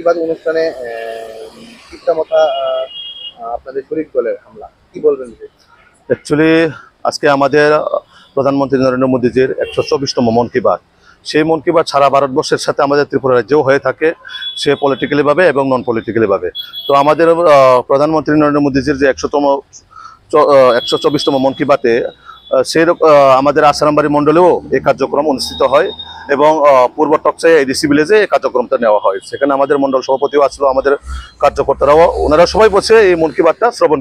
প্রতিবাদ অনুষ্ঠানে পিতামাতা আপনাদের শরীক দলের হামলা, কি বলবেন? অ্যাকচুয়ালি আজকে আমাদের প্রধানমন্ত্রী নরেন্দ্র মোদীজির 124তম মন কি বাত, সেই মন কি বাত সারা ভারতবর্ষের সাথে আমাদের ত্রিপুরা রাজ্যেও হয়ে থাকে, সে পলিটিক্যালিভাবে এবং নন পলিটিক্যালিভাবে। তো আমাদের প্রধানমন্ত্রী নরেন্দ্র মোদীজির যে 124তম মন কি বাতে সেই আমাদের আসারামবাড়ি মণ্ডলেও এই কার্যক্রম অনুষ্ঠিত হয় এবং পূর্ব টকসাই এডিসি ভিলেজে এই কার্যক্রমটা নেওয়া হয়। সেখানে আমাদের মণ্ডল সভাপতিও আসলো, আমাদের কার্যকর্তারাও, ওনারা সবাই বসে এই মন কি বাতটা শ্রবণ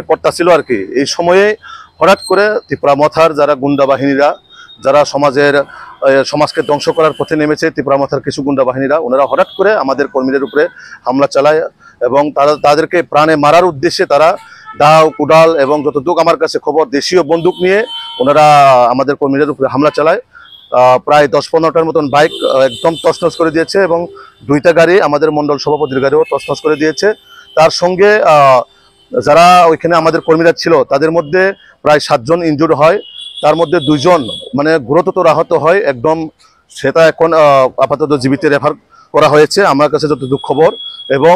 করতে ছিল আর কি। এই সময়ে হঠাৎ করে ত্রিপুরা মথার যারা গুন্ডা বাহিনীরা, যারা সমাজকে ধ্বংস করার পথে নেমেছে, ত্রিপুরা মথার কিছু গুন্ডা বাহিনীরা, ওনারা হঠাৎ করে আমাদের কর্মীদের উপরে হামলা চালায় এবং তাদেরকে প্রাণে মারার উদ্দেশ্যে তারা দাও কুড়াল এবং যতটুক আমার কাছে খবর দেশীয় বন্দুক নিয়ে ওনারা আমাদের কর্মীদের উপরে হামলা চালায়। প্রায় 10-15টার মতন বাইক একদম তছনছ করে দিয়েছে এবং 2টা গাড়ি আমাদের মণ্ডল সভাপতির গাড়িও তছনছ করে দিয়েছে। তার সঙ্গে যারা ওইখানে আমাদের কর্মীরা ছিল তাদের মধ্যে প্রায় 7 জন ইনজুর্ড হয়, তার মধ্যে 2 জন মানে গুরুতর আহত হয় একদম। সেটা এখন আপাতত জীবিত রেফার করা হয়েছে আমার কাছে যতটুকু খবর, এবং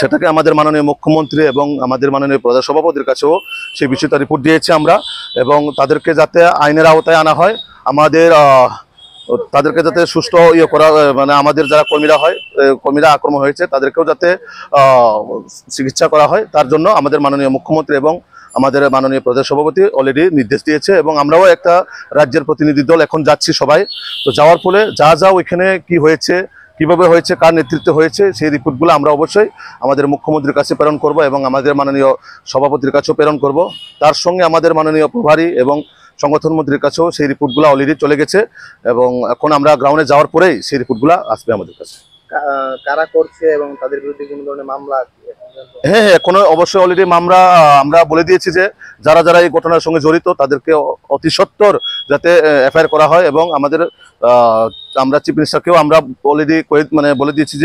সেটাকে আমাদের মাননীয় মুখ্যমন্ত্রী এবং আমাদের মাননীয় প্রধান সভাপতির কাছেও সেই বিষয়টা রিপোর্ট দিয়েছে আমরা, এবং তাদেরকে যাতে আইনের আওতায় আনা হয়, তাদেরকে যাতে সুষ্ঠু করা, মানে আমাদের যারা কর্মীরা আক্রমণ হয়েছে তাদেরকেও যাতে চিকিৎসা করা হয়, তার জন্য আমাদের মাননীয় মুখ্যমন্ত্রী এবং আমাদের মাননীয় প্রধান সভাপতি অলরেডি নির্দেশ দিয়েছে। এবং আমরাও একটা রাজ্যের প্রতিনিধি দল এখন যাচ্ছি সবাই। তো যাওয়ার ফলে যা ওইখানে কি হয়েছে, কিভাবে হয়েছে, কার নেতৃত্বে হয়েছে, সেই রিপোর্টগুলো আমরা অবশ্যই আমাদের মুখ্যমন্ত্রীর কাছে প্রেরণ করব এবং আমাদের মাননীয় সভাপতির কাছেও প্রেরণ করব। তার সঙ্গে আমাদের মাননীয় প্রভারী এবং সংগঠন মন্ত্রীর কাছেও সেই রিপোর্টগুলো অলরেডি চলে গেছে এবং এখন আমরা গ্রাউন্ডে যাওয়ার পরেই সেই রিপোর্টগুলো আসবে আমাদের কাছে। কারা করছে এবং তাদের বিরুদ্ধে কোনো ধরনের মামলা? হ্যাঁ, এখনো অবশ্যই অলরেডি মামলা আমরা বলে দিয়েছি যে যারা এই ঘটনার সঙ্গে জড়িত তাদেরকে অতি সত্বর যাতে এফআইআর করা হয়, এবং আমরা চিফ মিনিস্টারকেও আমরা অলরেডি বলে দিয়েছি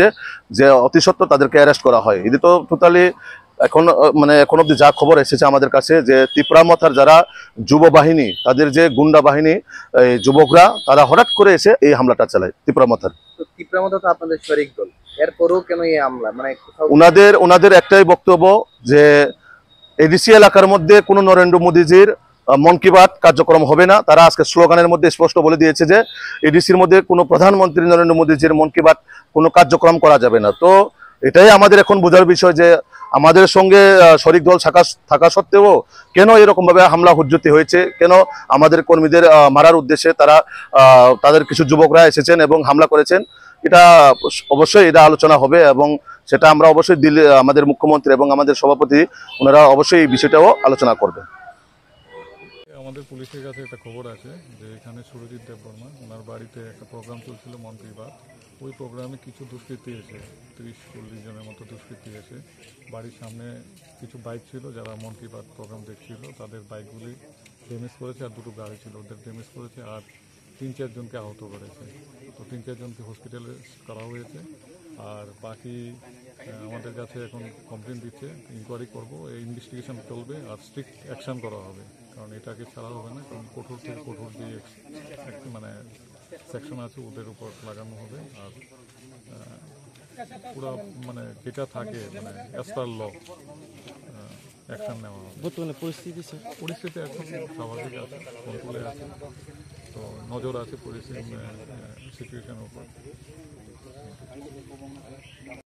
যে অতি সত্বর তাদেরকে অ্যারেস্ট করা হয়। এটি তো টোটালি এখন অব্দি যা খবর এসেছে আমাদের কাছে যে ত্রিপুরা মথার যারা যুব বাহিনী, তাদের যে গুন্ডা বাহিনী, এই যুবকরা তারা হঠাৎ করে এসে এই হামলাটা চালায় ত্রিপুরা মথার। ত্রিপুরা মথা তো আপনাদের শরিক দল, এরপরেও কেন এই হামলা? মানে ওনাদের একটাই বক্তব্য যে এডিসি এলাকার মধ্যে কোনো নরেন্দ্র মোদীজির মন কি বাত কার্যক্রম হবে না। তারা আজকে স্লোগানের মধ্যে স্পষ্ট বলে দিয়েছে যে এডিসির মধ্যে কোনো প্রধানমন্ত্রী নরেন্দ্র মোদীজির মন কি বাত কোনো কার্যক্রম করা যাবে না। তো এটাই আমাদের এখন বোঝার বিষয় যে আমাদের সঙ্গে শরিক দল থাকা সত্ত্বেও কেন এরকমভাবে হামলা হুজ্জতি হয়েছে, কেন আমাদের কর্মীদের মারার উদ্দেশ্যে তাদের কিছু যুবকরা এসেছেন এবং হামলা করেছেন, এটা অবশ্যই আলোচনা হবে এবং সেটা আমরা অবশ্যই আমাদের মুখ্যমন্ত্রী এবং আমাদের সভাপতি ওনারা অবশ্যই এই বিষয়টাও আলোচনা করবেন। আমাদের পুলিশের কাছে একটা খবর আছে যে এখানে সুরজিৎ দেববর্মা, ওনার বাড়িতে একটা প্রোগ্রাম চলছিল মন কি বাত। ওই প্রোগ্রামে কিছু দুষ্কৃতী এসে 30-40 জনের মতো দুষ্কৃতী এসে বাড়ির সামনে কিছু বাইক ছিল, যারা মন কি বাত প্রোগ্রাম দেখছিল তাদের বাইকগুলি ড্যামেজ করেছে, আর 2টো গাড়ি ছিল ওদের ড্যামেজ করেছে, আর 3-4 জনকে আহত করেছে। তো 3-4 জনকে হসপিটালে করা হয়েছে, আর বাকি আমাদের কাছে এখন কমপ্লেন দিচ্ছে, ইনকোয়ারি করবো, এই ইনভেস্টিগেশন চলবে আর স্ট্রিক্ট অ্যাকশন করা হবে, কারণ এটাকে ছাড়া হবে না। কারণ কঠোর থেকে কঠোর যে সেকশন আছে ওদের উপর লাগানো হবে, আর পুরো যেটা থাকে অ্যাজ পার ল অ্যাকশন নেওয়া হবে। বর্তমানে পরিস্থিতি এখন স্বাভাবিক আছে, কন্ট্রোলে আছে, তো নজর আছে সিচুয়েশনের উপর।